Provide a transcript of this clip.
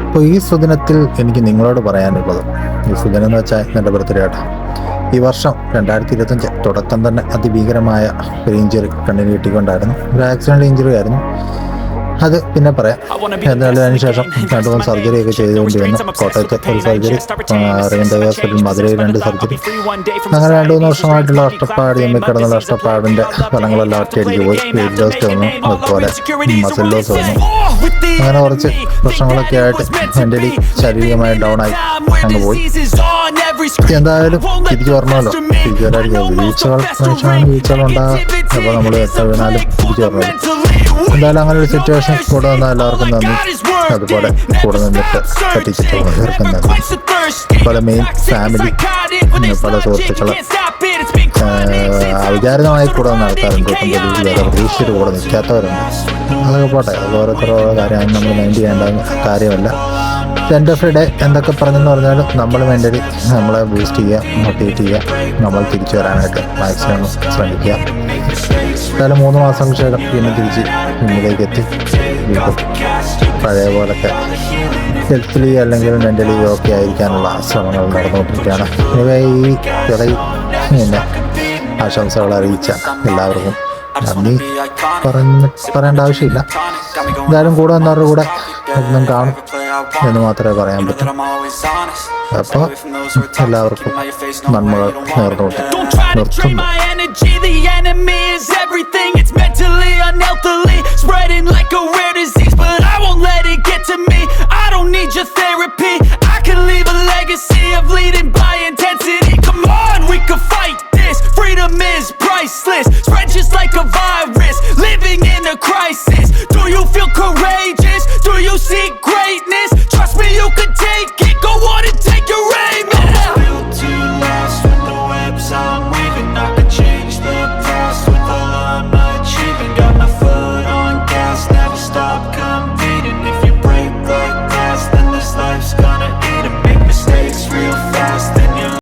അപ്പോൾ ഈ സുദിനത്തിൽ എനിക്ക് നിങ്ങളോട് പറയാനുള്ളത്, ഈ സുദിനം എന്ന് വെച്ചാൽ എൻ്റെ ബർത്ത്ഡേ ആട്ടോ. ഈ വർഷം 2025 തുടക്കം തന്നെ അതിഭീകരമായ ഒരു ഇഞ്ചുറി കണ്ണിന് കിട്ടിക്കൊണ്ടായിരുന്നു. ഒരു ആക്സിഡൻ്റ് ഇഞ്ചുറി ആയിരുന്നു. അത് പിന്നെ പറയാം. എന്നാലും അതിനുശേഷം 2-3 സർജറിയൊക്കെ ചെയ്തുകൊണ്ട് വന്നു. കോട്ടയത്തെ ഒരു സർജറി, റവീന്ദ്ര ഹോസ്പിറ്റൽ മധുരയിൽ 2 സർജറി. അങ്ങനെ 2-3 വർഷമായിട്ടുള്ള കഷ്ടപ്പാട്, കിടന്നുള്ള കഷ്ടപ്പാടിൻ്റെ ഫലങ്ങളെല്ലാം ഒറ്റയടിക്ക് പോയി. വെയിറ്റ് ലോസ് വന്നു, അതുപോലെ മസിൽ ലോസ് വന്നു. അങ്ങനെ കുറച്ച് പ്രശ്നങ്ങളൊക്കെ ആയിട്ട് മെൻ്റലി ശാരീരികമായി ഡൗൺ ആയി അങ്ങ് പോയി. എന്തായാലും തിരിച്ചു പറഞ്ഞല്ലോ, തിരിച്ചു വരാതിരിക്കും. വീഴ്ചകൾ ഉണ്ടാകാം. അപ്പോൾ നമ്മൾ എത്ര വീണാലും തിരിച്ചു പറഞ്ഞല്ലോ. എന്തായാലും അങ്ങനെ ഒരു സിറ്റുവേഷൻ കൂടെ വന്നാൽ എല്ലാവർക്കും നന്ദി. അതുപോലെ കൂടെ നിന്നിട്ട് പറ്റിച്ചിട്ട് ഇവർക്കും നന്ദി. പല മെയിൻ ഫാമിലി, പല സുഹൃത്തുക്കൾ അവിചാരിതമായി കൂടെ വന്ന ആൾക്കാരുണ്ട്. പ്രതീക്ഷിച്ചിട്ട് കൂടെ നിൽക്കാത്തവരുണ്ട്. അതൊക്കെ പോട്ടെ, അത് ഓരോരുത്തരോ കാര്യം നമ്മൾ മൈൻഡ് ചെയ്യേണ്ട കാര്യമല്ല. എൻഡ് ഓഫ് ഡേ എന്തൊക്കെ പറഞ്ഞെന്ന് പറഞ്ഞാലും നമ്മൾ മെൻ്റലി നമ്മളെ ബൂസ്റ്റ് ചെയ്യുക, മോട്ടിവേറ്റ് ചെയ്യുക, നമ്മൾ തിരിച്ചു വരാനായിട്ട് മാക്സിമം ശ്രമിക്കുക. എന്തായാലും 3 മാസം ശേഷം പിന്നെ തിരിച്ച് മുന്നിലേക്ക് എത്തി വീണ്ടും പഴയ പോലൊക്കെ ഹെൽത്ത്ലി അല്ലെങ്കിൽ മെൻ്റലി ഓക്കെ ആയിരിക്കാനുള്ള ശ്രമങ്ങൾ നടന്നുകൊണ്ടിരിക്കുകയാണ്. ഈ ഇടയിൽ പിന്നെ ആശംസകൾ അറിയിച്ച എല്ലാവർക്കും നന്ദി പറയേണ്ട ആവശ്യമില്ല. എന്തായാലും കൂടെ വന്നവരുടെ കൂടെ ഒന്നും കാണും എന്ന് മാത്രമേ പറയാൻ പറ്റൂ. അപ്പോൾ എല്ലാവർക്കും നന്മകൾ നേർന്നുകൊണ്ട് നിർത്തുന്നു. Everything, it's mentally, unhealthily, spreading like a rare disease, but I won't let it get to me.